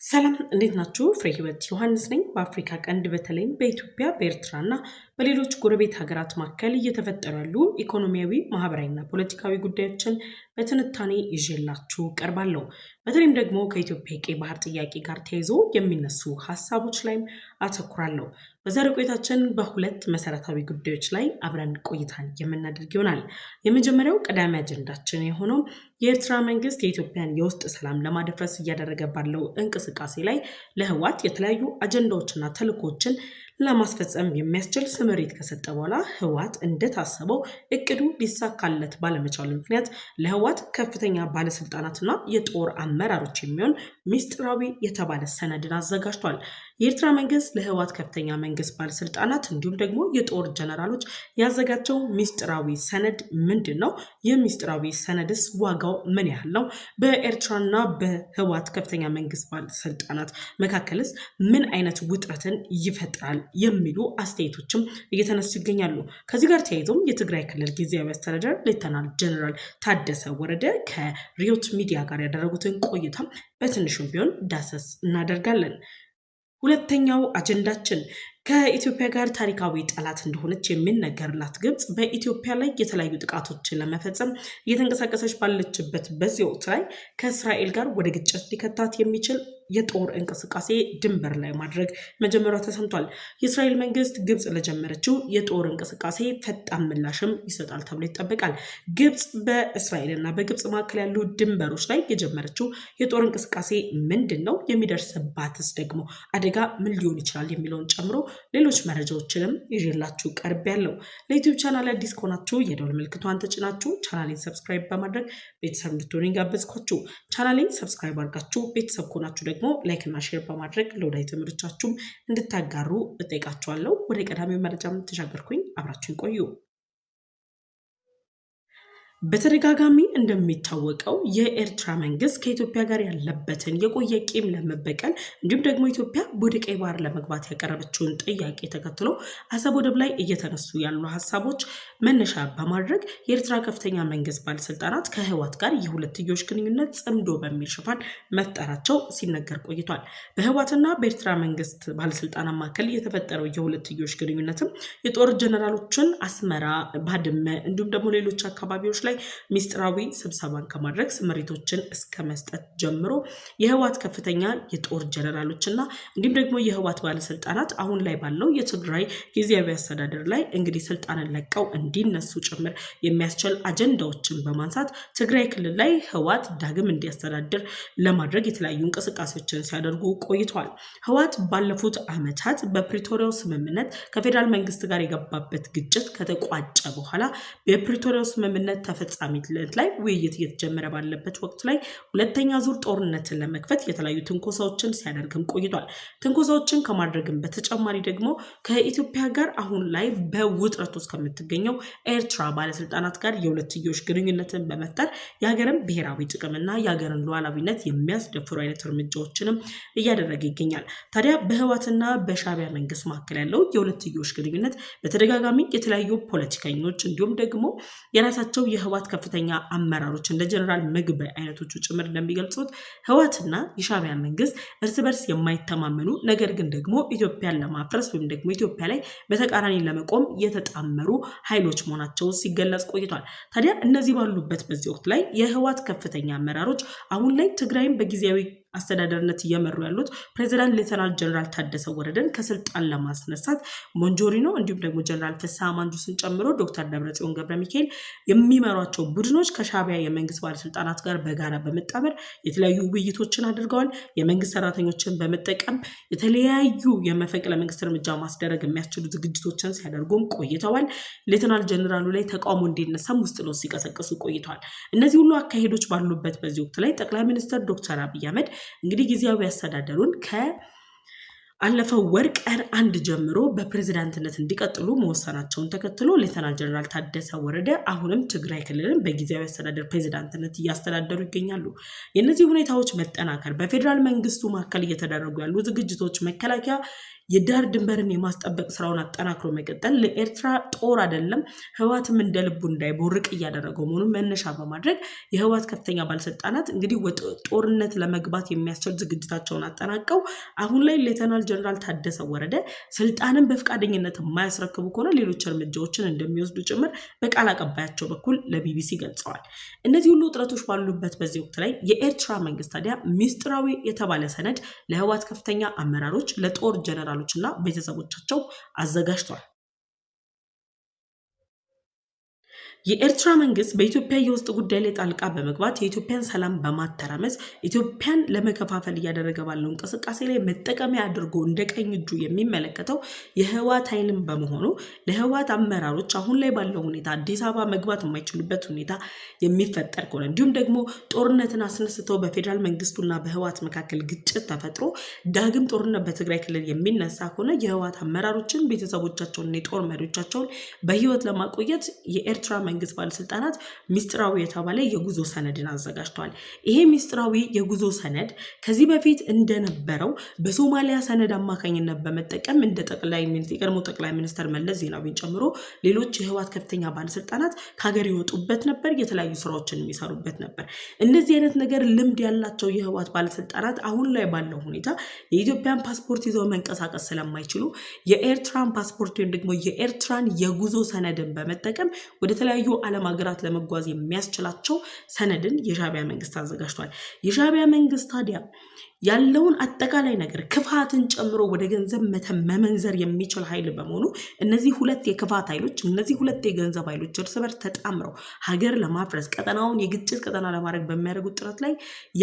ሰላም እንዴት ናችሁ? ፍሬ ህይወት ዮሐንስ ነኝ። በአፍሪካ ቀንድ በተለይም በኢትዮጵያ በኤርትራና በሌሎች ጎረቤት ሀገራት መካከል እየተፈጠሩ ያሉ ኢኮኖሚያዊ፣ ማህበራዊና ፖለቲካዊ ጉዳዮችን በትንታኔ ይዤላችሁ ቀርባለሁ። በተለይም ደግሞ ከኢትዮጵያ የቀይ ባህር ጥያቄ ጋር ተያይዞ የሚነሱ ሀሳቦች ላይም አተኩራለሁ። በዛሬው ቆይታችን በሁለት መሰረታዊ ጉዳዮች ላይ አብረን ቆይታን የምናደርግ ይሆናል። የመጀመሪያው ቀዳሚ አጀንዳችን የሆነው የኤርትራ መንግስት የኢትዮጵያን የውስጥ ሰላም ለማደፍረስ እያደረገ ባለው እንቅስቃሴ ላይ ለህወሓት የተለያዩ አጀንዳዎችና ተልዕኮችን ለማስፈጸም የሚያስችል ስምሪት ከሰጠ በኋላ ህወሓት እንደታሰበው እቅዱ ሊሳካለት ባለመቻሉ ምክንያት ለህወሓት ከፍተኛ ባለስልጣናትና የጦር አመራሮች የሚሆን ሚስጥራዊ የተባለ ሰነድን አዘጋጅቷል። የኤርትራ መንግስት ለህወሓት ከፍተኛ መንግስት ባለስልጣናት እንዲሁም ደግሞ የጦር ጀነራሎች ያዘጋጀው ሚስጥራዊ ሰነድ ምንድን ነው? የሚስጥራዊ ሰነድስ ዋጋው ምን ያህል ነው? በኤርትራና በህወሓት ከፍተኛ መንግስት ባለስልጣናት መካከልስ ምን አይነት ውጥረትን ይፈጥራል? የሚሉ አስተያየቶችም እየተነሱ ይገኛሉ። ከዚህ ጋር ተያይዞም የትግራይ ክልል ጊዜያዊ አስተዳደር ሌተናል ጀነራል ታደሰ ወረደ ከሪዮት ሚዲያ ጋር ያደረጉትን ቆይታ በትንሹም ቢሆን ዳሰስ እናደርጋለን። ሁለተኛው አጀንዳችን ከኢትዮጵያ ጋር ታሪካዊ ጠላት እንደሆነች የሚነገርላት ግብጽ በኢትዮጵያ ላይ የተለያዩ ጥቃቶችን ለመፈጸም እየተንቀሳቀሰች ባለችበት በዚህ ወቅት ላይ ከእስራኤል ጋር ወደ ግጭት ሊከታት የሚችል የጦር እንቅስቃሴ ድንበር ላይ ማድረግ መጀመሯ ተሰምቷል። የእስራኤል መንግስት ግብጽ ለጀመረችው የጦር እንቅስቃሴ ፈጣን ምላሽም ይሰጣል ተብሎ ይጠበቃል። ግብጽ በእስራኤልና በግብጽ መካከል ያሉ ድንበሮች ላይ የጀመረችው የጦር እንቅስቃሴ ምንድን ነው? የሚደርስባትስ ደግሞ አደጋ ምን ሊሆን ይችላል? የሚለውን ጨምሮ ሌሎች መረጃዎችንም ይዤላችሁ ቀርብ ያለው። ለዩቲዩብ ቻናል አዲስ ከሆናችሁ የደወል ምልክቷን ተጭናችሁ ቻናሌን ሰብስክራይብ በማድረግ ቤተሰብ እንድትሆኑ ጋበዝኳችሁ። ቻናሌን ሰብስክራይብ አድርጋችሁ ቤተሰብ ከሆናችሁ ደግሞ ላይክ እና ሼር በማድረግ ለወዳጅ ዘመዶቻችሁም እንድታጋሩ እጠይቃችኋለሁ። ወደ ቀዳሚው መረጃም ተሻገርኩኝ። አብራችሁን ቆዩ። በተደጋጋሚ እንደሚታወቀው የኤርትራ መንግስት ከኢትዮጵያ ጋር ያለበትን የቆየ ቂም ለመበቀል እንዲሁም ደግሞ ኢትዮጵያ ወደ ቀይ ባህር ለመግባት ያቀረበችውን ጥያቄ ተከትሎ አሰብ ወደብ ላይ እየተነሱ ያሉ ሀሳቦች መነሻ በማድረግ የኤርትራ ከፍተኛ መንግስት ባለስልጣናት ከህወሓት ጋር የሁለትዮሽ ግንኙነት ጽምዶ በሚል ሽፋን መፍጠራቸው ሲነገር ቆይቷል። በህወሓትና በኤርትራ መንግስት ባለስልጣናት መካከል የተፈጠረው የሁለትዮሽ ግንኙነትም የጦር ጀነራሎችን አስመራ፣ ባድመ እንዲሁም ደግሞ ሌሎች አካባቢዎች ላይ ሚስጥራዊ ስብሰባን ከማድረግ ስምሪቶችን እስከ መስጠት ጀምሮ የህወሓት ከፍተኛ የጦር ጀነራሎችና እንዲሁም ደግሞ የህወሓት ባለስልጣናት አሁን ላይ ባለው የትግራይ ጊዜያዊ አስተዳደር ላይ እንግዲህ ስልጣንን ለቀው እንዲነሱ ጭምር የሚያስችል አጀንዳዎችን በማንሳት ትግራይ ክልል ላይ ህወሓት ዳግም እንዲያስተዳድር ለማድረግ የተለያዩ እንቅስቃሴዎችን ሲያደርጉ ቆይተዋል። ህወሓት ባለፉት ዓመታት በፕሪቶሪያው ስምምነት ከፌዴራል መንግስት ጋር የገባበት ግጭት ከተቋጨ በኋላ የፕሪቶሪያው ስምምነት ተፈጻሚነት ላይ ውይይት እየተጀመረ ባለበት ወቅት ላይ ሁለተኛ ዙር ጦርነትን ለመክፈት የተለያዩ ትንኮሳዎችን ሲያደርግም ቆይቷል። ትንኮሳዎችን ከማድረግም በተጨማሪ ደግሞ ከኢትዮጵያ ጋር አሁን ላይ በውጥረት ውስጥ ከምትገኘው ኤርትራ ባለስልጣናት ጋር የሁለትዮሽ ግንኙነትን በመፍጠር የሀገርን ብሔራዊ ጥቅምና የሀገርን ሉዓላዊነት የሚያስደፍሩ አይነት እርምጃዎችንም እያደረገ ይገኛል። ታዲያ በህወሓትና በሻዕቢያ መንግስት መካከል ያለው የሁለትዮሽ ግንኙነት በተደጋጋሚ የተለያዩ ፖለቲከኞች እንዲሁም ደግሞ የራሳቸው የህወሓት ከፍተኛ አመራሮች እንደ ጀነራል ምግበይ አይነቶቹ ጭምር እንደሚገልጹት ህወሓትና የሻዕቢያ መንግስት እርስ በርስ የማይተማመኑ ነገር ግን ደግሞ ኢትዮጵያን ለማፍረስ ወይም ደግሞ ኢትዮጵያ ላይ በተቃራኒ ለመቆም የተጣመሩ ኃይሎች መሆናቸው ሲገለጽ ቆይቷል። ታዲያ እነዚህ ባሉበት በዚህ ወቅት ላይ የህወሓት ከፍተኛ አመራሮች አሁን ላይ ትግራይን በጊዜያዊ አስተዳደርነት እየመሩ ያሉት ፕሬዚዳንት ሌተናል ጀነራል ታደሰ ወረደን ከስልጣን ለማስነሳት ሞንጆሪኖ እንዲሁም ደግሞ ጀነራል ፍስሐ ማንጁስን ጨምሮ ዶክተር ደብረጽዮን ገብረሚካኤል የሚመሯቸው ቡድኖች ከሻዕቢያ የመንግስት ባለስልጣናት ጋር በጋራ በመጣመር የተለያዩ ውይይቶችን አድርገዋል። የመንግስት ሰራተኞችን በመጠቀም የተለያዩ የመፈንቅለ መንግስት እርምጃ ማስደረግ የሚያስችሉ ዝግጅቶችን ሲያደርጉም ቆይተዋል። ሌተናል ጀነራሉ ላይ ተቃውሞ እንዲነሳም ውስጥ ነው ሲቀሰቅሱ ቆይተዋል። እነዚህ ሁሉ አካሄዶች ባሉበት በዚህ ወቅት ላይ ጠቅላይ ሚኒስትር ዶክተር አብይ አህመድ እንግዲህ ጊዜያዊ አስተዳደሩን ከአለፈው ወር ቀን 1 ጀምሮ በፕሬዝዳንትነት እንዲቀጥሉ መወሰናቸውን ተከትሎ ሌተናል ጀነራል ታደሰ ወረደ አሁንም ትግራይ ክልልን በጊዜያዊ አስተዳደር ፕሬዝዳንትነት እያስተዳደሩ ይገኛሉ። የእነዚህ ሁኔታዎች መጠናከር በፌዴራል መንግስቱ መካከል እየተደረጉ ያሉ ዝግጅቶች መከላከያ የዳር ድንበርን የማስጠበቅ ስራውን አጠናክሮ መቀጠል ለኤርትራ ጦር አይደለም ህወሓትም እንደልቡ እንዳይቦርቅ እያደረገው መሆኑን መነሻ በማድረግ የህወሓት ከፍተኛ ባለስልጣናት እንግዲህ ጦርነት ለመግባት የሚያስችል ዝግጅታቸውን አጠናቀው አሁን ላይ ሌተናል ጀነራል ታደሰ ወረደ ስልጣንን በፍቃደኝነት የማያስረክቡ ከሆነ ሌሎች እርምጃዎችን እንደሚወስዱ ጭምር በቃል አቀባያቸው በኩል ለቢቢሲ ገልጸዋል። እነዚህ ሁሉ ውጥረቶች ባሉበት በዚህ ወቅት ላይ የኤርትራ መንግስት ታዲያ ሚስጥራዊ የተባለ ሰነድ ለህወሓት ከፍተኛ አመራሮች፣ ለጦር ጀነራሎች እና ቤተሰቦቻቸው አዘጋጅቷል። የኤርትራ መንግስት በኢትዮጵያ የውስጥ ጉዳይ ላይ ጣልቃ በመግባት የኢትዮጵያን ሰላም በማተራመስ ኢትዮጵያን ለመከፋፈል እያደረገ ባለው እንቅስቃሴ ላይ መጠቀሚያ አድርጎ እንደ ቀኝ እጁ የሚመለከተው የህወሓት ኃይልን በመሆኑ ለህወሓት አመራሮች አሁን ላይ ባለው ሁኔታ አዲስ አበባ መግባት የማይችሉበት ሁኔታ የሚፈጠር ከሆነ እንዲሁም ደግሞ ጦርነትን አስነስተው በፌዴራል መንግስቱና በህወሓት መካከል ግጭት ተፈጥሮ ዳግም ጦርነት በትግራይ ክልል የሚነሳ ከሆነ የህወሓት አመራሮችን ቤተሰቦቻቸውንና የጦር መሪዎቻቸውን በህይወት ለማቆየት የኤርትራ መንግስት ባለስልጣናት ሚስጥራዊ የተባለ የጉዞ ሰነድን አዘጋጅተዋል። ይሄ ሚስጥራዊ የጉዞ ሰነድ ከዚህ በፊት እንደነበረው በሶማሊያ ሰነድ አማካኝነት በመጠቀም እንደ የቀድሞ ጠቅላይ ሚኒስትር መለስ ዜናዊን ጨምሮ ሌሎች የህወሓት ከፍተኛ ባለስልጣናት ከሀገር ይወጡበት ነበር፣ የተለያዩ ስራዎችን የሚሰሩበት ነበር። እንደዚህ አይነት ነገር ልምድ ያላቸው የህወሓት ባለስልጣናት አሁን ላይ ባለው ሁኔታ የኢትዮጵያን ፓስፖርት ይዘው መንቀሳቀስ ስለማይችሉ የኤርትራን ፓስፖርት ወይም ደግሞ የኤርትራን የጉዞ ሰነድን በመጠቀም ወደ ተለያዩ ዓለም ሀገራት ለመጓዝ የሚያስችላቸው ሰነድን የሻዕቢያ መንግስት አዘጋጅቷል። የሻዕቢያ መንግስት ታዲያ ያለውን አጠቃላይ ነገር ክፋትን ጨምሮ ወደ ገንዘብ መመንዘር የሚችል ኃይል በመሆኑ እነዚህ ሁለት የክፋት ኃይሎች እነዚህ ሁለት የገንዘብ ኃይሎች እርስ በርስ ተጣምረው ሀገር ለማፍረስ ቀጠናውን የግጭት ቀጠና ለማድረግ በሚያደርጉት ጥረት ላይ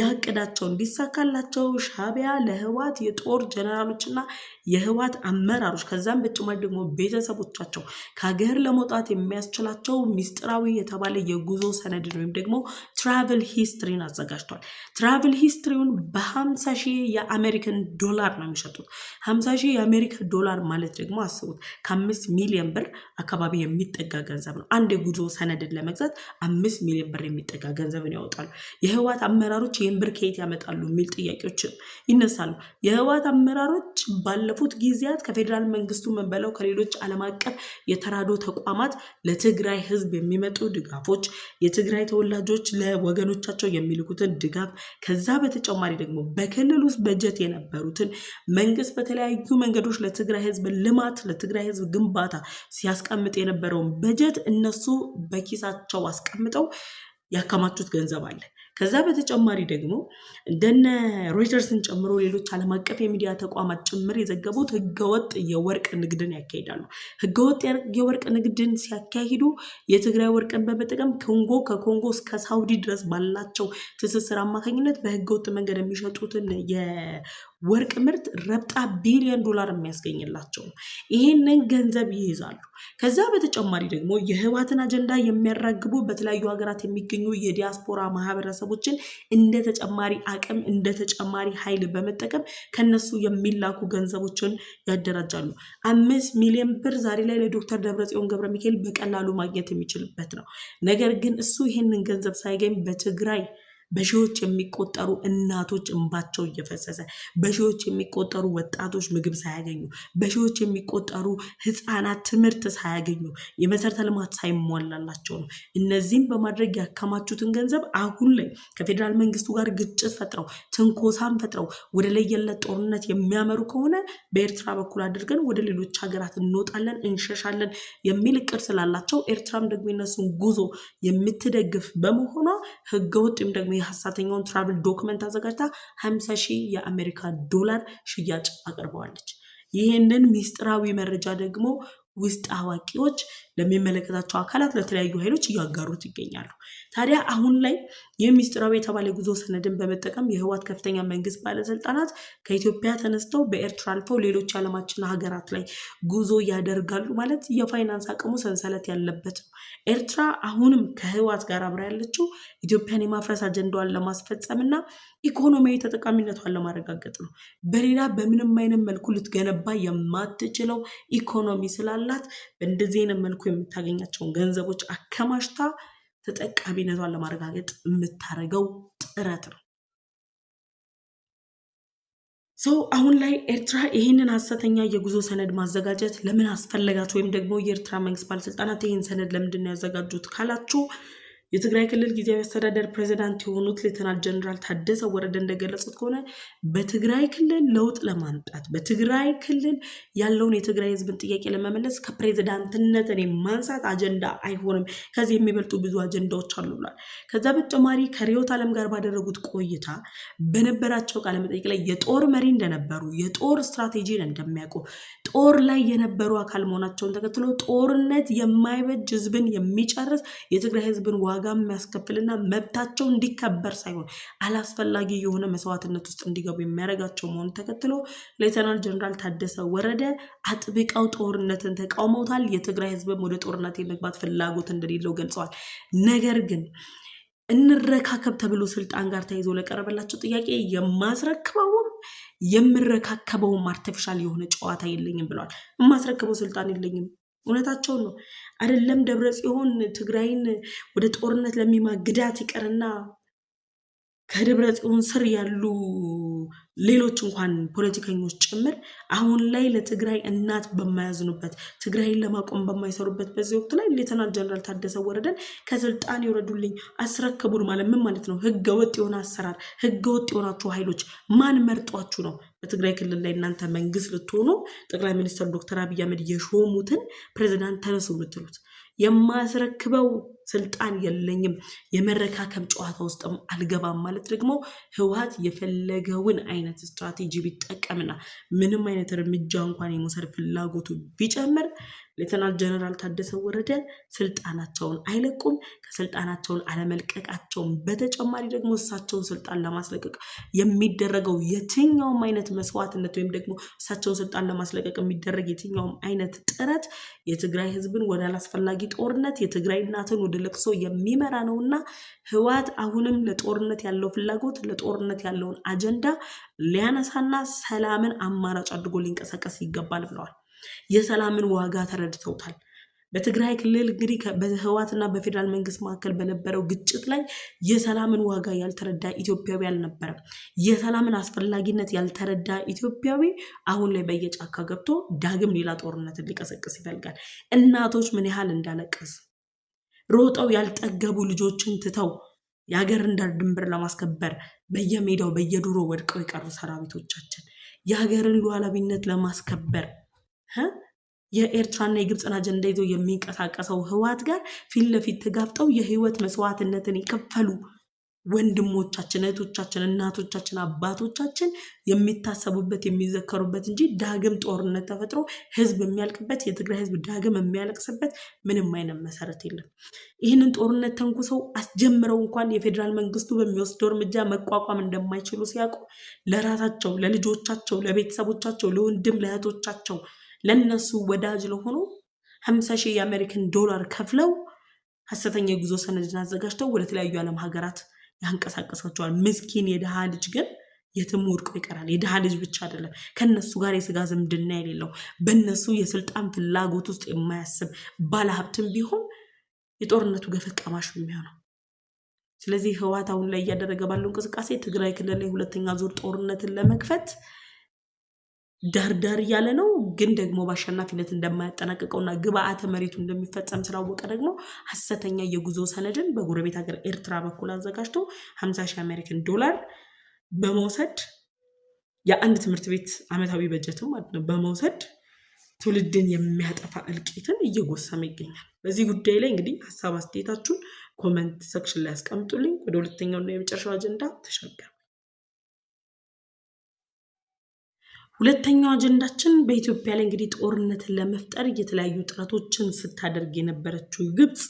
ያቅዳቸው እንዲሳካላቸው ሻዕቢያ ለህወሓት የጦር ጀነራሎችና የህወሓት አመራሮች ከዛም በተጨማሪ ደግሞ ቤተሰቦቻቸው ከሀገር ለመውጣት የሚያስችላቸው ሚስጥራዊ የተባለ የጉዞ ሰነድ ወይም ደግሞ ትራቨል ሂስትሪን አዘጋጅቷል። ትራቨል ሂስትሪውን በ50 ሺህ የአሜሪካን ዶላር ነው የሚሸጡት። 50 ሺህ የአሜሪካ ዶላር ማለት ደግሞ አስቡት ከ5 ሚሊዮን ብር አካባቢ የሚጠጋ ገንዘብ ነው። አንድ የጉዞ ሰነድን ለመግዛት 5 ሚሊዮን ብር የሚጠጋ ገንዘብን ያወጣሉ። የህወሓት አመራሮች ይህን ብር ከየት ያመጣሉ የሚል ጥያቄዎች ይነሳሉ። የህወሓት አመራሮች ባለፉት ጊዜያት ከፌዴራል መንግስቱ መንበለው ከሌሎች ዓለም አቀፍ የተራዶ ተቋማት ለትግራይ ህዝብ የሚመጡ ድጋፎች፣ የትግራይ ተወላጆች ለወገኖቻቸው የሚልኩትን ድጋፍ ከዛ በተጨማሪ ደግሞ በክልል ውስጥ በጀት የነበሩትን መንግስት በተለያዩ መንገዶች ለትግራይ ህዝብ ልማት ለትግራይ ህዝብ ግንባታ ሲያስቀምጥ የነበረውን በጀት እነሱ በኪሳቸው አስቀምጠው ያከማቹት ገንዘብ አለ። ከዛ በተጨማሪ ደግሞ እንደነ ሮይተርስን ጨምሮ ሌሎች ዓለም አቀፍ የሚዲያ ተቋማት ጭምር የዘገቡት ህገወጥ የወርቅ ንግድን ያካሂዳሉ። ህገወጥ የወርቅ ንግድን ሲያካሂዱ የትግራይ ወርቅን በመጠቀም ከኮንጎ እስከ ሳውዲ ድረስ ባላቸው ትስስር አማካኝነት በህገወጥ መንገድ የሚሸጡትን የወርቅ ምርት ረብጣ ቢሊዮን ዶላር የሚያስገኝላቸው ነው። ይህንን ገንዘብ ይይዛሉ። ከዛ በተጨማሪ ደግሞ የህወሓትን አጀንዳ የሚያራግቡ በተለያዩ ሀገራት የሚገኙ የዲያስፖራ ማህበረሰቦችን እንደ ተጨማሪ አቅም እንደ ተጨማሪ ኃይል በመጠቀም ከነሱ የሚላኩ ገንዘቦችን ያደራጃሉ። 5 ሚሊዮን ብር ዛሬ ላይ ለዶክተር ደብረጽዮን ገብረ ሚካኤል በቀላሉ ማግኘት የሚችልበት ነው። ነገር ግን እሱ ይህንን ገንዘብ ሳይገኝ በትግራይ በሺዎች የሚቆጠሩ እናቶች እንባቸው እየፈሰሰ በሺዎች የሚቆጠሩ ወጣቶች ምግብ ሳያገኙ በሺዎች የሚቆጠሩ ህፃናት ትምህርት ሳያገኙ የመሰረተ ልማት ሳይሟላላቸው ነው። እነዚህም በማድረግ ያከማቹትን ገንዘብ አሁን ላይ ከፌዴራል መንግስቱ ጋር ግጭት ፈጥረው ትንኮሳን ፈጥረው ወደ ለየለት ጦርነት የሚያመሩ ከሆነ በኤርትራ በኩል አድርገን ወደ ሌሎች ሀገራት እንወጣለን እንሸሻለን የሚል እቅድ ስላላቸው ኤርትራም ደግሞ የነሱን ጉዞ የምትደግፍ በመሆኗ ህገወጥ ደግሞ የሐሰተኛውን ትራቭል ዶክመንት አዘጋጅታ 50 ሺህ የአሜሪካ ዶላር ሽያጭ አቅርበዋለች። ይህንን ሚስጥራዊ መረጃ ደግሞ ውስጥ አዋቂዎች ለሚመለከታቸው አካላት ለተለያዩ ኃይሎች እያጋሩት ይገኛሉ። ታዲያ አሁን ላይ የሚስጥራዊ የተባለ ጉዞ ሰነድን በመጠቀም የህወሓት ከፍተኛ መንግስት ባለስልጣናት ከኢትዮጵያ ተነስተው በኤርትራ አልፈው ሌሎች ዓለማችን ሀገራት ላይ ጉዞ ያደርጋሉ ማለት የፋይናንስ አቅሙ ሰንሰለት ያለበት ነው። ኤርትራ አሁንም ከህወሓት ጋር አብራ ያለችው ኢትዮጵያን የማፍረስ አጀንዳዋን ለማስፈጸምና ኢኮኖሚያዊ ተጠቃሚነቷን ለማረጋገጥ ነው። በሌላ በምንም አይነት መልኩ ልትገነባ የማትችለው ኢኮኖሚ ስላላት በእንደዚህ አይነት መልኩ የምታገኛቸውን ገንዘቦች አከማችታ ተጠቃሚነቷን ለማረጋገጥ የምታደርገው ጥረት ነው። አሁን ላይ ኤርትራ ይህንን ሐሰተኛ የጉዞ ሰነድ ማዘጋጀት ለምን አስፈለጋት? ወይም ደግሞ የኤርትራ መንግስት ባለስልጣናት ይህን ሰነድ ለምንድን ነው ያዘጋጁት ካላችሁ የትግራይ ክልል ጊዜያዊ አስተዳደር ፕሬዚዳንት የሆኑት ሌተናል ጀነራል ታደሰ ወረደ እንደገለጹት ከሆነ በትግራይ ክልል ለውጥ ለማምጣት በትግራይ ክልል ያለውን የትግራይ ህዝብን ጥያቄ ለመመለስ ከፕሬዚዳንትነት እኔ ማንሳት አጀንዳ አይሆንም፣ ከዚህ የሚበልጡ ብዙ አጀንዳዎች አሉ ብሏል። ከዛ በተጨማሪ ከሪዮት ዓለም ጋር ባደረጉት ቆይታ በነበራቸው ቃለ መጠይቅ ላይ የጦር መሪ እንደነበሩ፣ የጦር ስትራቴጂን እንደሚያውቁ፣ ጦር ላይ የነበሩ አካል መሆናቸውን ተከትሎ ጦርነት የማይበጅ ህዝብን የሚጨርስ የትግራይ ህዝብን ዋጋ የሚያስከፍልና መብታቸው እንዲከበር ሳይሆን አላስፈላጊ የሆነ መስዋዕትነት ውስጥ እንዲገቡ የሚያደርጋቸው መሆኑን ተከትሎ ሌተናል ጀነራል ታደሰ ወረደ አጥብቀው ጦርነትን ተቃውመውታል። የትግራይ ህዝብም ወደ ጦርነት የመግባት ፍላጎት እንደሌለው ገልጸዋል። ነገር ግን እንረካከብ ተብሎ ስልጣን ጋር ተይዞ ለቀረበላቸው ጥያቄ የምረካከበውም አርቲፊሻል የሆነ ጨዋታ የለኝም ብለዋል። የማስረክበው ስልጣን የለኝም። እውነታቸውን ነው። አይደለም ደብረ ጽዮን ትግራይን ወደ ጦርነት ለሚማግዳት ይቀርና ከደብረ ጽዮን ስር ያሉ ሌሎች እንኳን ፖለቲከኞች ጭምር አሁን ላይ ለትግራይ እናት በማያዝኑበት ትግራይን ለማቆም በማይሰሩበት በዚህ ወቅት ላይ ሌተናል ጀነራል ታደሰ ወረደን ከስልጣን ይወረዱልኝ አስረክቡን ማለት ምን ማለት ነው? ህገ ወጥ የሆነ አሰራር፣ ህገ ወጥ የሆናችሁ ኃይሎች ማን መርጧችሁ ነው በትግራይ ክልል ላይ እናንተ መንግስት ልትሆኑ ጠቅላይ ሚኒስትር ዶክተር አብይ አህመድ የሾሙትን ፕሬዝዳንት ተነሱ የምትሉት? የማስረክበው ስልጣን የለኝም፣ የመረካከብ ጨዋታ ውስጥም አልገባም ማለት ደግሞ ህወሓት የፈለገውን አይነት ስትራቴጂ ቢጠቀምና ምንም አይነት እርምጃ እንኳን የመውሰድ ፍላጎቱ ቢጨምር ሌተናል ጀነራል ታደሰ ወረደ ስልጣናቸውን አይለቁም። ከስልጣናቸውን አለመልቀቃቸውን በተጨማሪ ደግሞ እሳቸውን ስልጣን ለማስለቀቅ የሚደረገው የትኛውም አይነት መስዋዕትነት ወይም ደግሞ እሳቸውን ስልጣን ለማስለቀቅ የሚደረግ የትኛውም አይነት ጥረት የትግራይ ህዝብን ወደ አላስፈላጊ ጦርነት፣ የትግራይ እናትን ወደ ለቅሶ የሚመራ ነውና ህወሓት አሁንም ለጦርነት ያለው ፍላጎት፣ ለጦርነት ያለውን አጀንዳ ሊያነሳና ሰላምን አማራጭ አድርጎ ሊንቀሳቀስ ይገባል ብለዋል። የሰላምን ዋጋ ተረድተውታል። በትግራይ ክልል እንግዲህ በህወሓትና በፌዴራል መንግስት መካከል በነበረው ግጭት ላይ የሰላምን ዋጋ ያልተረዳ ኢትዮጵያዊ አልነበረም። የሰላምን አስፈላጊነት ያልተረዳ ኢትዮጵያዊ አሁን ላይ በየጫካ ገብቶ ዳግም ሌላ ጦርነትን ሊቀሰቅስ ይፈልጋል። እናቶች ምን ያህል እንዳለቀስ ሮጠው ያልጠገቡ ልጆችን ትተው የሀገርን ዳር ድንበር ለማስከበር በየሜዳው በየዱሮ ወድቀው የቀሩ ሰራዊቶቻችን የሀገርን ሉዓላዊነት ለማስከበር የኤርትራና የግብፅን አጀንዳ ይዞ የሚንቀሳቀሰው ህወሓት ጋር ፊት ለፊት ተጋፍጠው የህይወት መስዋዕትነትን የከፈሉ ወንድሞቻችን፣ እህቶቻችን፣ እናቶቻችን፣ አባቶቻችን የሚታሰቡበት የሚዘከሩበት እንጂ ዳግም ጦርነት ተፈጥሮ ህዝብ የሚያልቅበት የትግራይ ህዝብ ዳግም የሚያለቅስበት ምንም አይነት መሰረት የለም። ይህንን ጦርነት ተንኩሰው አስጀምረው እንኳን የፌዴራል መንግስቱ በሚወስደው እርምጃ መቋቋም እንደማይችሉ ሲያውቁ ለራሳቸው፣ ለልጆቻቸው፣ ለቤተሰቦቻቸው፣ ለወንድም ለእህቶቻቸው ለነሱ ወዳጅ ለሆኑ 50,000 የአሜሪካን ዶላር ከፍለው ሐሰተኛ የጉዞ ሰነድን አዘጋጅተው ወደ ተለያዩ ዓለም ሀገራት ያንቀሳቀሳቸዋል። ምስኪን የድሃ ልጅ ግን የትም ወድቆ ይቀራል። የድሃ ልጅ ብቻ አይደለም፣ ከነሱ ጋር የስጋ ዝምድና የሌለው በነሱ የስልጣን ፍላጎት ውስጥ የማያስብ ባለሀብትም ቢሆን የጦርነቱ ገፈት ቀማሽ የሚሆነው። ስለዚህ ህወሓት አሁን ላይ እያደረገ ባለው እንቅስቃሴ ትግራይ ክልል ላይ ሁለተኛ ዙር ጦርነትን ለመክፈት ዳርዳር እያለ ነው። ግን ደግሞ በአሸናፊነት እንደማያጠናቅቀውና ግብአተ መሬቱ እንደሚፈጸም ስላወቀ ደግሞ ሐሰተኛ የጉዞ ሰነድን በጎረቤት ሀገር ኤርትራ በኩል አዘጋጅቶ 50,000 አሜሪካን ዶላር በመውሰድ የአንድ ትምህርት ቤት ዓመታዊ በጀትም ማለት ነው በመውሰድ ትውልድን የሚያጠፋ እልቂትን እየጎሰመ ይገኛል። በዚህ ጉዳይ ላይ እንግዲህ ሀሳብ አስተያየታችሁን ኮሜንት ሴክሽን ላይ አስቀምጡልኝ። ወደ ሁለተኛውና የመጨረሻው አጀንዳ ተሻገር። ሁለተኛው አጀንዳችን በኢትዮጵያ ላይ እንግዲህ ጦርነትን ለመፍጠር የተለያዩ ጥረቶችን ስታደርግ የነበረችው ግብፅ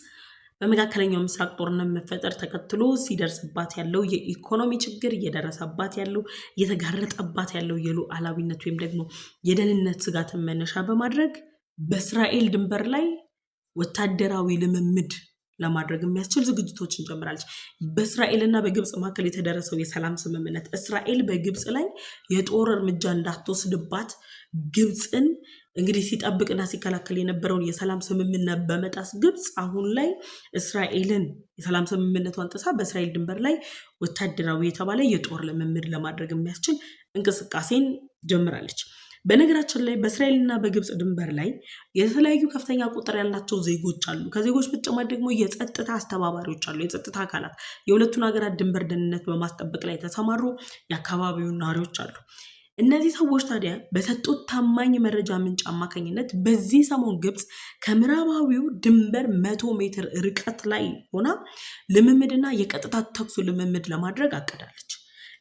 በመካከለኛው ምስራቅ ጦርነት መፈጠር ተከትሎ ሲደርስባት ያለው የኢኮኖሚ ችግር፣ እየደረሰባት ያለው እየተጋረጠባት ያለው የሉዓላዊነት ወይም ደግሞ የደህንነት ስጋትን መነሻ በማድረግ በእስራኤል ድንበር ላይ ወታደራዊ ልምምድ ለማድረግ የሚያስችል ዝግጅቶችን ጀምራለች። በእስራኤልና በግብፅ መካከል የተደረሰው የሰላም ስምምነት እስራኤል በግብፅ ላይ የጦር እርምጃ እንዳትወስድባት ግብፅን እንግዲህ ሲጠብቅና ሲከላከል የነበረውን የሰላም ስምምነት በመጣስ ግብፅ አሁን ላይ እስራኤልን የሰላም ስምምነቷን ጥሳ በእስራኤል ድንበር ላይ ወታደራዊ የተባለ የጦር ልምምድ ለማድረግ የሚያስችል እንቅስቃሴን ጀምራለች። በነገራችን ላይ በእስራኤልና በግብፅ ድንበር ላይ የተለያዩ ከፍተኛ ቁጥር ያላቸው ዜጎች አሉ። ከዜጎች በተጨማሪ ደግሞ የጸጥታ አስተባባሪዎች አሉ። የጸጥታ አካላት የሁለቱን ሀገራት ድንበር ደህንነት በማስጠበቅ ላይ የተሰማሩ የአካባቢው ነዋሪዎች አሉ። እነዚህ ሰዎች ታዲያ በሰጡት ታማኝ መረጃ ምንጭ አማካኝነት በዚህ ሰሞን ግብፅ ከምዕራባዊው ድንበር 100 ሜትር ርቀት ላይ ሆና ልምምድና የቀጥታ ተኩስ ልምምድ ለማድረግ አቅዳለች።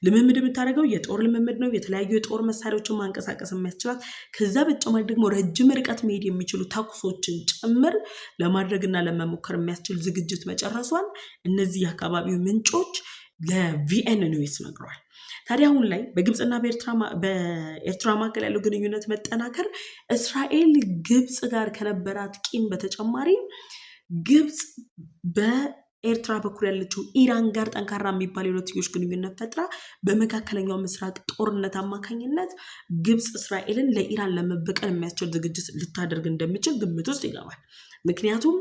ልምምድ የምታደርገው የጦር ልምምድ ነው። የተለያዩ የጦር መሳሪያዎችን ማንቀሳቀስ የሚያስችላት፣ ከዛ በተጨማሪ ደግሞ ረጅም ርቀት መሄድ የሚችሉ ተኩሶችን ጭምር ለማድረግና ለመሞከር የሚያስችል ዝግጅት መጨረሷን እነዚህ የአካባቢው ምንጮች ለቪኤን ኒውስ ነግረዋል። ታዲያ አሁን ላይ በግብፅና በኤርትራ መካከል ያለው ግንኙነት መጠናከር እስራኤል ግብፅ ጋር ከነበራት ቂም በተጨማሪ ግብፅ በኤርትራ በኩል ያለችው ኢራን ጋር ጠንካራ የሚባል የሁለትዮሽ ግንኙነት ፈጥራ በመካከለኛው ምስራቅ ጦርነት አማካኝነት ግብፅ እስራኤልን ለኢራን ለመበቀል የሚያስችል ዝግጅት ልታደርግ እንደሚችል ግምት ውስጥ ይገባል። ምክንያቱም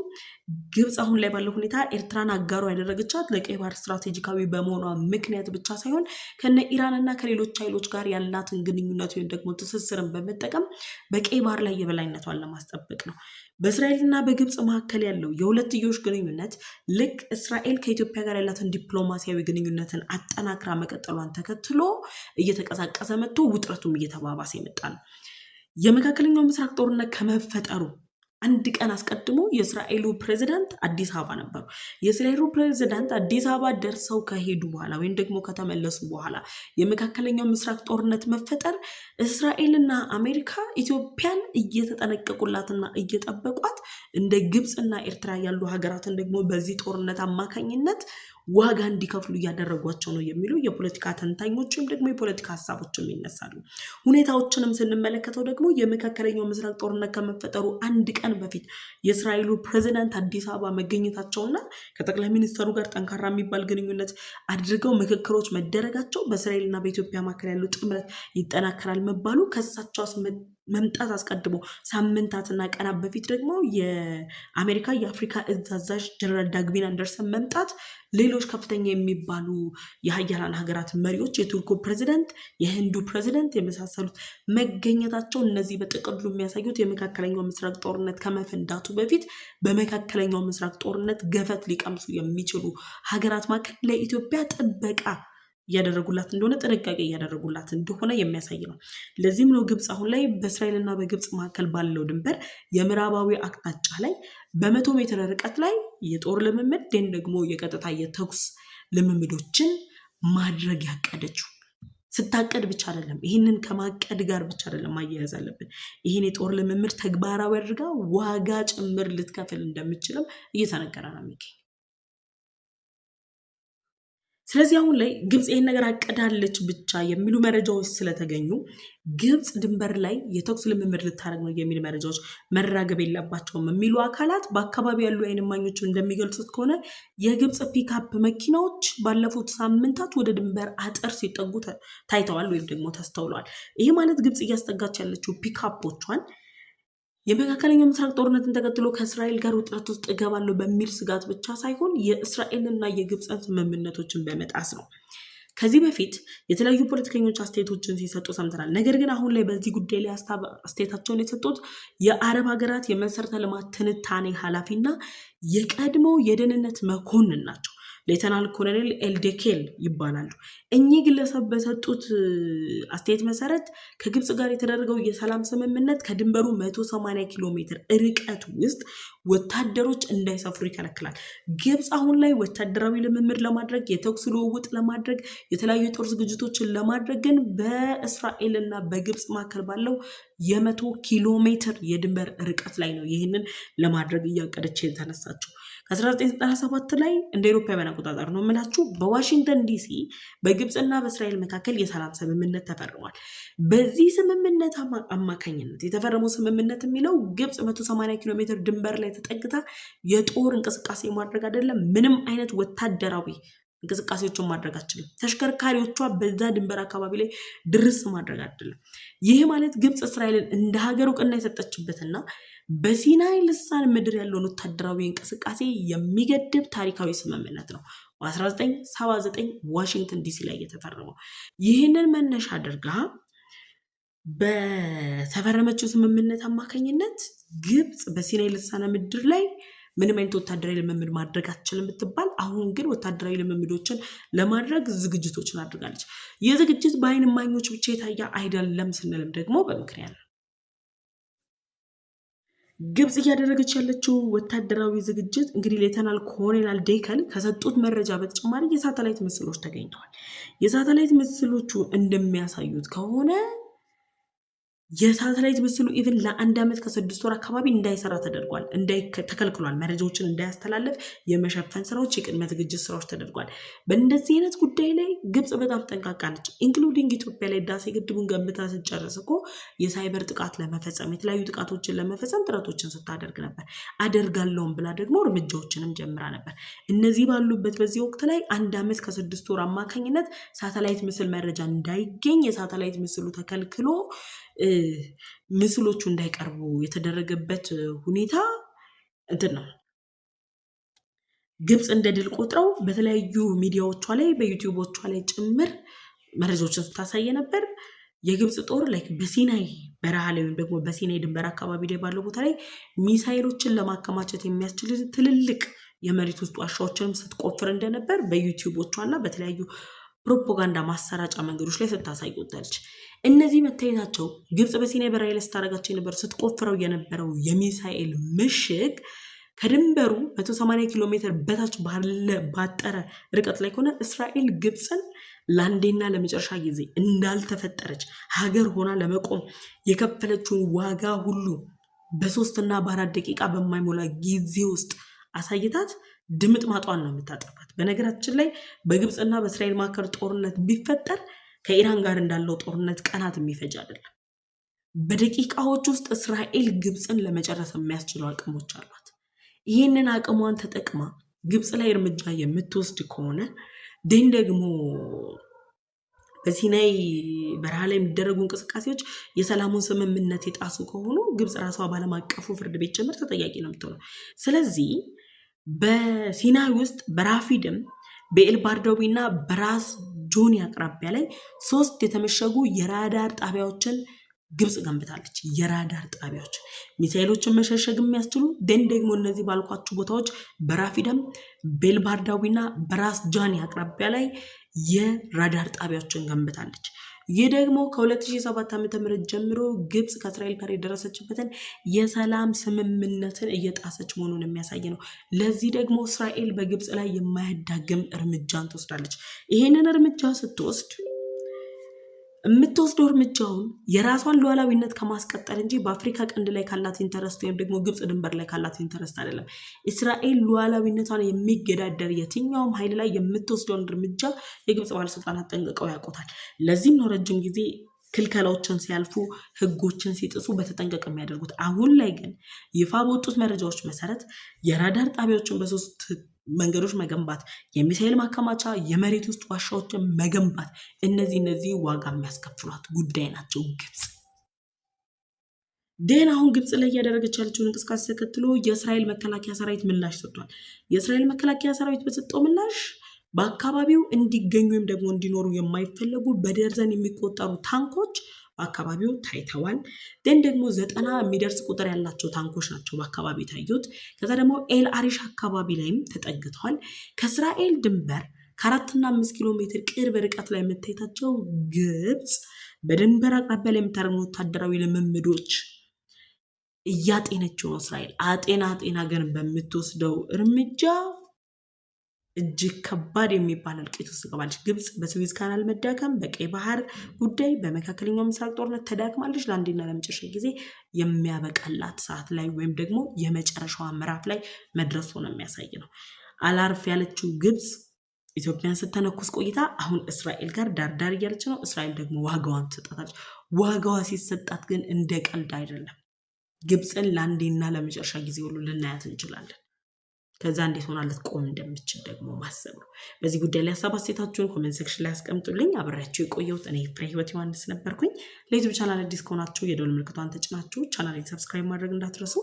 ግብፅ አሁን ላይ ባለው ሁኔታ ኤርትራን አጋሩ ያደረገቻት ለቀይ ባህር ስትራቴጂካዊ በመሆኗ ምክንያት ብቻ ሳይሆን ከነ ኢራንና ከሌሎች ኃይሎች ጋር ያላትን ግንኙነት ወይም ደግሞ ትስስርን በመጠቀም በቀይ ባህር ላይ የበላይነቷን ለማስጠበቅ ነው። በእስራኤልና በግብፅ መካከል ያለው የሁለትዮሽ ግንኙነት ልክ እስራኤል ከኢትዮጵያ ጋር ያላትን ዲፕሎማሲያዊ ግንኙነትን አጠናክራ መቀጠሏን ተከትሎ እየተቀሳቀሰ መጥቶ ውጥረቱም እየተባባሰ የመጣ ነው። የመካከለኛው ምስራቅ ጦርነት ከመፈጠሩ አንድ ቀን አስቀድሞ የእስራኤሉ ፕሬዝዳንት አዲስ አበባ ነበሩ። የእስራኤሉ ፕሬዝዳንት አዲስ አበባ ደርሰው ከሄዱ በኋላ ወይም ደግሞ ከተመለሱ በኋላ የመካከለኛው ምስራቅ ጦርነት መፈጠር እስራኤልና አሜሪካ ኢትዮጵያን እየተጠነቀቁላትና እየጠበቋት እንደ ግብፅና ኤርትራ ያሉ ሀገራትን ደግሞ በዚህ ጦርነት አማካኝነት ዋጋ እንዲከፍሉ እያደረጓቸው ነው የሚሉ የፖለቲካ ተንታኞች ወይም ደግሞ የፖለቲካ ሀሳቦችም ይነሳሉ። ሁኔታዎችንም ስንመለከተው ደግሞ የመካከለኛው ምስራቅ ጦርነት ከመፈጠሩ አንድ ቀን በፊት የእስራኤሉ ፕሬዝዳንት አዲስ አበባ መገኘታቸውና ከጠቅላይ ሚኒስትሩ ጋር ጠንካራ የሚባል ግንኙነት አድርገው ምክክሮች መደረጋቸው በእስራኤልና በኢትዮጵያ መካከል ያለው ጥምረት ይጠናከራል መባሉ ከሳቸው መምጣት አስቀድሞ ሳምንታትና ቀናት በፊት ደግሞ የአሜሪካ የአፍሪካ እዝ አዛዥ ጀነራል ዳግዊን አንደርሰን መምጣት፣ ሌሎች ከፍተኛ የሚባሉ የሀያላን ሀገራት መሪዎች፣ የቱርኩ ፕሬዚደንት፣ የህንዱ ፕሬዚደንት የመሳሰሉት መገኘታቸው እነዚህ በጥቅሉ የሚያሳዩት የመካከለኛው ምስራቅ ጦርነት ከመፈንዳቱ በፊት በመካከለኛው ምስራቅ ጦርነት ገፈት ሊቀምሱ የሚችሉ ሀገራት መካከል ለኢትዮጵያ ጥበቃ እያደረጉላት እንደሆነ ጥንቃቄ እያደረጉላት እንደሆነ የሚያሳይ ነው። ለዚህም ነው ግብፅ አሁን ላይ በእስራኤልና በግብፅ መካከል ባለው ድንበር የምዕራባዊ አቅጣጫ ላይ በ100 ሜትር ርቀት ላይ የጦር ልምምድ ግን ደግሞ የቀጥታ የተኩስ ልምምዶችን ማድረግ ያቀደችው። ስታቀድ ብቻ አይደለም፣ ይህንን ከማቀድ ጋር ብቻ አይደለም ማያያዝ አለብን። ይህን የጦር ልምምድ ተግባራዊ አድርጋ ዋጋ ጭምር ልትከፍል እንደምችልም እየተነገረ ነው የሚገኝ። ስለዚህ አሁን ላይ ግብፅ ይህን ነገር አቀዳለች ብቻ የሚሉ መረጃዎች ስለተገኙ ግብፅ ድንበር ላይ የተኩስ ልምምድ ልታደርግ ነው የሚል መረጃዎች መራገብ የለባቸውም የሚሉ አካላት በአካባቢ ያሉ የዓይን እማኞች እንደሚገልጹት ከሆነ የግብፅ ፒክአፕ መኪናዎች ባለፉት ሳምንታት ወደ ድንበር አጥር ሲጠጉ ታይተዋል ወይም ደግሞ ተስተውለዋል። ይሄ ማለት ግብፅ እያስጠጋች ያለችው ፒክአፖቿን የመካከለኛው ምስራቅ ጦርነትን ተከትሎ ከእስራኤል ጋር ውጥረት ውስጥ እገባለሁ በሚል ስጋት ብቻ ሳይሆን የእስራኤልና የግብፅን ስምምነቶችን በመጣስ ነው። ከዚህ በፊት የተለያዩ ፖለቲከኞች አስተያየቶችን ሲሰጡ ሰምተናል። ነገር ግን አሁን ላይ በዚህ ጉዳይ ላይ አስተያየታቸውን የሰጡት የአረብ ሀገራት የመሰረተ ልማት ትንታኔ ኃላፊና የቀድሞ የደህንነት መኮንን ናቸው። ሌተናል ኮሎኔል ኤልዴኬል ይባላሉ። እኚህ ግለሰብ በሰጡት አስተያየት መሰረት ከግብፅ ጋር የተደረገው የሰላም ስምምነት ከድንበሩ 180 ኪሎ ሜትር ርቀት ውስጥ ወታደሮች እንዳይሰፍሩ ይከለክላል። ግብፅ አሁን ላይ ወታደራዊ ልምምድ ለማድረግ የተኩስ ልውውጥ ለማድረግ የተለያዩ የጦር ዝግጅቶችን ለማድረግ ግን በእስራኤልና በግብፅ መካከል ባለው የ100 ኪሎ ሜትር የድንበር ርቀት ላይ ነው ይህንን ለማድረግ እያቀደች የተነሳችው። ከ1997 ላይ እንደ አውሮፓውያን አቆጣጠር ነው የምላችሁ በዋሽንግተን ዲሲ በግብፅና በእስራኤል መካከል የሰላም ስምምነት ተፈርሟል። በዚህ ስምምነት አማካኝነት የተፈረመው ስምምነት የሚለው ግብፅ 180 ኪሎ ሜትር ድንበር ላይ ተጠግታ የጦር እንቅስቃሴ ማድረግ አይደለም፣ ምንም አይነት ወታደራዊ እንቅስቃሴዎችን ማድረግ አትችልም። ተሽከርካሪዎቿ በዛ ድንበር አካባቢ ላይ ድርስ ማድረግ አይደለም። ይህ ማለት ግብፅ እስራኤልን እንደ ሀገር እውቅና የሰጠችበትና በሲናይ ልሳን ምድር ያለውን ወታደራዊ እንቅስቃሴ የሚገድብ ታሪካዊ ስምምነት ነው። በ1979 ዋሽንግተን ዲሲ ላይ የተፈረመው። ይህንን መነሻ አድርጋ በተፈረመችው ስምምነት አማካኝነት ግብፅ በሲናይ ልሳነ ምድር ላይ ምንም አይነት ወታደራዊ ልምምድ ማድረግ አትችልም ብትባል፣ አሁን ግን ወታደራዊ ልምምዶችን ለማድረግ ዝግጅቶችን አድርጋለች። ይህ ዝግጅት በአይን እማኞች ብቻ የታየ አይደለም ስንልም ደግሞ በምክንያት ነው። ግብፅ እያደረገች ያለችው ወታደራዊ ዝግጅት እንግዲህ ሌተናል ኮሎኔል ዴከል ከሰጡት መረጃ በተጨማሪ የሳተላይት ምስሎች ተገኝተዋል። የሳተላይት ምስሎቹ እንደሚያሳዩት ከሆነ የሳተላይት ምስሉ ኢቭን ለ1 ዓመት ከ6 ወር አካባቢ እንዳይሰራ ተደርጓል፣ ተከልክሏል። መረጃዎችን እንዳያስተላለፍ የመሸፈን ስራዎች፣ የቅድመ ዝግጅት ስራዎች ተደርጓል። በእንደዚህ አይነት ጉዳይ ላይ ግብፅ በጣም ጠንቃቃ ነች። ኢንክሉዲንግ ኢትዮጵያ ላይ ህዳሴ ግድቡን ገንብታ ስጨርስ እኮ የሳይበር ጥቃት ለመፈጸም የተለያዩ ጥቃቶችን ለመፈጸም ጥረቶችን ስታደርግ ነበር። አደርጋለሁም ብላ ደግሞ እርምጃዎችንም ጀምራ ነበር። እነዚህ ባሉበት በዚህ ወቅት ላይ 1 ዓመት ከ6 ወር አማካኝነት ሳተላይት ምስል መረጃ እንዳይገኝ የሳተላይት ምስሉ ተከልክሎ ምስሎቹ እንዳይቀርቡ የተደረገበት ሁኔታ እንትን ነው። ግብፅ እንደ ድል ቆጥረው በተለያዩ ሚዲያዎቿ ላይ በዩቲዩቦቿ ላይ ጭምር መረጃዎችን ስታሳየ ነበር። የግብፅ ጦር ላይ በሲናይ በረሃ ላይ ወይም ደግሞ በሲናይ ድንበር አካባቢ ላይ ባለው ቦታ ላይ ሚሳይሎችን ለማከማቸት የሚያስችል ትልልቅ የመሬት ውስጥ ዋሻዎችንም ስትቆፍር እንደነበር በዩቲዩቦቿ እና በተለያዩ ፕሮፓጋንዳ ማሰራጫ መንገዶች ላይ ስታሳይ ወጣለች። እነዚህ መታየታቸው ግብፅ በሲናይ በረሃ ላይ ስታደርጋቸው የነበሩ ስትቆፍረው የነበረው የሚሳኤል ምሽግ ከድንበሩ 180 ኪሎ ሜትር በታች ባጠረ ርቀት ላይ ከሆነ እስራኤል ግብፅን ለአንዴና ለመጨረሻ ጊዜ እንዳልተፈጠረች ሀገር ሆና ለመቆም የከፈለችውን ዋጋ ሁሉ በ3 እና በ4 ደቂቃ በማይሞላ ጊዜ ውስጥ አሳይታት ድምጥ ማጧን ነው የምታጠፋት። በነገራችን ላይ በግብፅና በእስራኤል መካከል ጦርነት ቢፈጠር ከኢራን ጋር እንዳለው ጦርነት ቀናት የሚፈጅ አይደለም። በደቂቃዎች ውስጥ እስራኤል ግብፅን ለመጨረስ የሚያስችሉ አቅሞች አሏት። ይህንን አቅሟን ተጠቅማ ግብፅ ላይ እርምጃ የምትወስድ ከሆነ ደን ደግሞ በሲናይ በረሃ ላይ የሚደረጉ እንቅስቃሴዎች የሰላሙን ስምምነት የጣሱ ከሆኑ ግብፅ ራሷ ባለም አቀፉ ፍርድ ቤት ጭምር ተጠያቂ ነው የምትሆነው። ስለዚህ በሲናይ ውስጥ በራፊድም በኤልባርዳዊ እና በራስ ጆኒ አቅራቢያ ላይ 3 የተመሸጉ የራዳር ጣቢያዎችን ግብፅ ገንብታለች። የራዳር ጣቢያዎች ሚሳኤሎችን መሸሸግ የሚያስችሉ ደን ደግሞ እነዚህ ባልኳችሁ ቦታዎች በራፊደም በኤልባርዳዊ እና በራስ ጃኒ አቅራቢያ ላይ የራዳር ጣቢያዎችን ገንብታለች። ይህ ደግሞ ከ2007 ዓ.ም ጀምሮ ግብፅ ከእስራኤል ጋር የደረሰችበትን የሰላም ስምምነትን እየጣሰች መሆኑን የሚያሳይ ነው። ለዚህ ደግሞ እስራኤል በግብፅ ላይ የማያዳግም እርምጃን ትወስዳለች። ይህንን እርምጃ ስትወስድ የምትወስደው እርምጃውን የራሷን ሉዓላዊነት ከማስቀጠል እንጂ በአፍሪካ ቀንድ ላይ ካላት ኢንተረስት ወይም ደግሞ ግብፅ ድንበር ላይ ካላት ኢንተረስት አይደለም። እስራኤል ሉዓላዊነቷን የሚገዳደር የትኛውም ኃይል ላይ የምትወስደውን እርምጃ የግብፅ ባለስልጣናት ጠንቅቀው ያውቁታል። ለዚህም ነው ረጅም ጊዜ ክልከላዎችን ሲያልፉ ህጎችን ሲጥሱ በተጠንቀቅ የሚያደርጉት። አሁን ላይ ግን ይፋ በወጡት መረጃዎች መሰረት የራዳር ጣቢያዎችን በ3 መንገዶች መገንባት፣ የሚሳኤል ማከማቻ፣ የመሬት ውስጥ ዋሻዎችን መገንባት፣ እነዚህ ዋጋ የሚያስከፍሏት ጉዳይ ናቸው። ግብፅ ደን አሁን ግብፅ ላይ እያደረገች ያለችውን እንቅስቃሴ ተከትሎ የእስራኤል መከላከያ ሰራዊት ምላሽ ሰጥቷል። የእስራኤል መከላከያ ሰራዊት በሰጠው ምላሽ በአካባቢው እንዲገኙ ወይም ደግሞ እንዲኖሩ የማይፈለጉ በደርዘን የሚቆጠሩ ታንኮች በአካባቢው ታይተዋል። ደን ደግሞ 90 የሚደርስ ቁጥር ያላቸው ታንኮች ናቸው በአካባቢ ታዩት። ከዛ ደግሞ ኤል አሪሽ አካባቢ ላይም ተጠግተዋል። ከእስራኤል ድንበር ከ4 እና 5 ኪሎ ሜትር ቅርብ ርቀት ላይ የምታይታቸው ግብፅ በድንበር አቅራቢያ ላይ የምታደርገው ወታደራዊ ልምምዶች እያጤነችው ነው። እስራኤል አጤና ግን በምትወስደው እርምጃ እጅግ ከባድ የሚባል እልቂት ውስጥ ገባለች። ግብፅ በስዊዝ ካናል መዳከም፣ በቀይ ባህር ጉዳይ፣ በመካከለኛው ምስራቅ ጦርነት ተዳክማለች። ለአንዴና ለመጨረሻ ጊዜ የሚያበቃላት ሰዓት ላይ ወይም ደግሞ የመጨረሻዋ ምዕራፍ ላይ መድረሱ ነው የሚያሳይ ነው። አላርፍ ያለችው ግብፅ ኢትዮጵያን ስተነኩስ ቆይታ አሁን እስራኤል ጋር ዳርዳር እያለች ነው። እስራኤል ደግሞ ዋጋዋን ትሰጣታለች። ዋጋዋ ሲሰጣት ግን እንደ ቀልድ አይደለም። ግብፅን ለአንዴና ለመጨረሻ ጊዜ ሁሉ ልናያት እንችላለን። ከዛ እንዴት ሆና ልትቆም እንደምትችል ደግሞ ማሰብ ነው። በዚህ ጉዳይ ላይ ሀሳብ አስተያየታችሁን ኮሜንት ሴክሽን ላይ አስቀምጡልኝ። አብሬያችሁ የቆየሁት እኔ ፍሬህይወት ዮሐንስ ነበርኩኝ። ለዩቲዩብ ቻናል አዲስ ከሆናችሁ የደወል ምልክቷን ተጭናችሁ ቻናሌን ሰብስክራይብ ማድረግ እንዳትረሱ።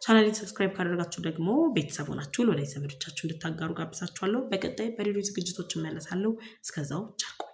ቻናሌን ሰብስክራይብ ካደረጋችሁ ደግሞ ቤተሰብ ሆናችሁ ለወዳጅ ዘመዶቻችሁ እንድታጋሩ ጋብዛችኋለሁ። በቀጣይ በሌሎች ዝግጅቶች እመለሳለሁ። እስከዛው ቸር ቆዩ።